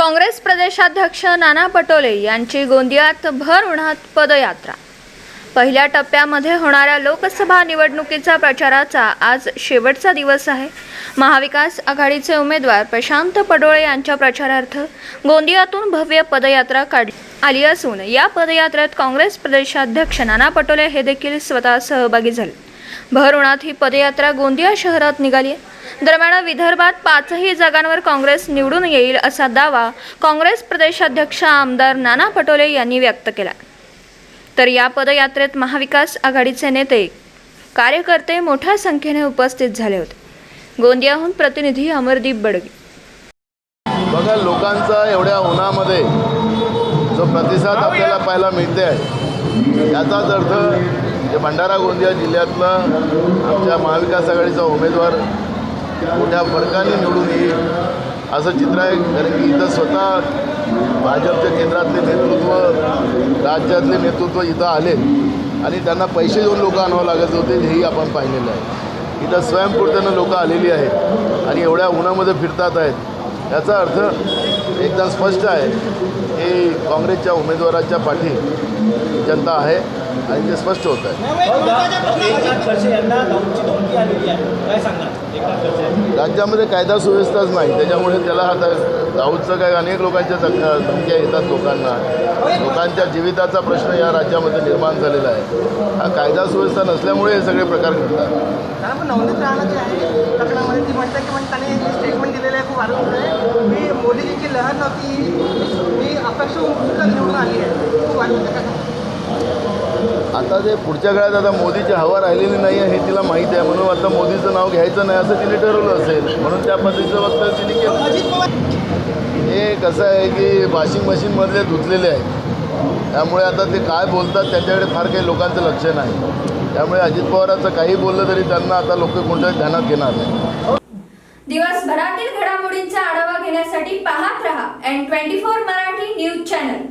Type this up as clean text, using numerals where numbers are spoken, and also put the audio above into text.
काँग्रेस प्रदेशाध्यक्ष नाना पटोले यांची गोंदियात भर उन्हात पदयात्रा। पहिल्या टप्प्यामध्ये होणाऱ्या लोकसभा निवडणुकीचा प्रचाराचा आज शेवटचा दिवस आहे। महाविकास आघाडीचे उमेदवार प्रशांत पडोळे यांच्या प्रचारार्थ गोंदियातून भव्य पदयात्रा काढण्यात आली असून या पदयात्रेत काँग्रेस प्रदेशाध्यक्ष नाना पटोले हे देखील स्वतः सहभागी झाले। भर उन्हात ही पदयात्रा गोंदिया शहरात निघाली आहे। दरम्यान विदर्भात 5ही जागांवर काँग्रेस निवडून येईल असा दावा काँग्रेस प्रदेशाध्यक्ष आमदार नाना पटोले यांनी व्यक्त केला। तर या पदयात्रेत महाविकास आघाडीचे नेते कार्यकर्ते मोठ्या संख्येने उपस्थित झाले होते। गोंदियाहून प्रतिनिधी अमरदीप बडगे। बघा, लोकांचा एवढ्या उन्हामध्ये जो प्रतिसाद आपल्याला पाहायला मिळते आहे, याचाच अर्थ भंडारा गोंदिया जिल्ह्यातला आमच्या महाविकास आघाडीचा उमेदवार मोठ्या फरकाने निवडून येईल असं चित्र आहे। कारण की इथं स्वतः भाजपच्या केंद्रातले नेतृत्व, राज्यातले नेतृत्व इथं आले आणि त्यांना पैसे देऊन लोक आणावं लागत होते, हेही आपण पाहिलेलं आहे। इथं स्वयंस्फूर्तीनं लोक आलेली आहेत आणि एवढ्या उन्हामध्ये फिरतात आहेत। याचा अर्थ एकदम स्पष्ट आहे की काँग्रेसच्या उमेदवाराच्या पाठी जनता आहे आणि ते स्पष्ट होत आहे। राज्यामध्ये कायदा सुव्यवस्थाच नाही, त्याच्यामुळे त्याला आता दाऊदचं काय अनेक लोकांच्या धमक्या येतात लोकांच्या जीविताचा प्रश्न या राज्यामध्ये निर्माण झालेला आहे। हा कायदा सुव्यवस्था नसल्यामुळे हे सगळे प्रकार घडतात। स्टेटमेंट दिलेलं आहे, खूप आरोप आहे मी मोदीजींची लहर नव्हती, मी अपक्ष निवडून आली आहे, खूप आरोप। आता ते पुढच्या काळात आता मोदीची हवा राहिलेली नाही आहे हे तिला माहीत आहे, म्हणून आता मोदीचं नाव घ्यायचं नाही असं तिने ठरवलं असेल, म्हणून त्या पद्धतीचं वक्तव्य तिने केलं। हे कसं आहे की वॉशिंग मशीनमधले धुतलेले आहेत, त्यामुळे आता ते काय बोलतात त्याच्याकडे फार काही लोकांचं लक्ष नाही। त्यामुळे अजित पवारांचं काही बोललं तरी त्यांना आता लोक कोणत्याही ध्यानात घेणार नाही। दिवसभरातील घडामोडींचा आढावा घेण्यासाठी पाहत रहा N24 मराठी न्यूज चॅनल।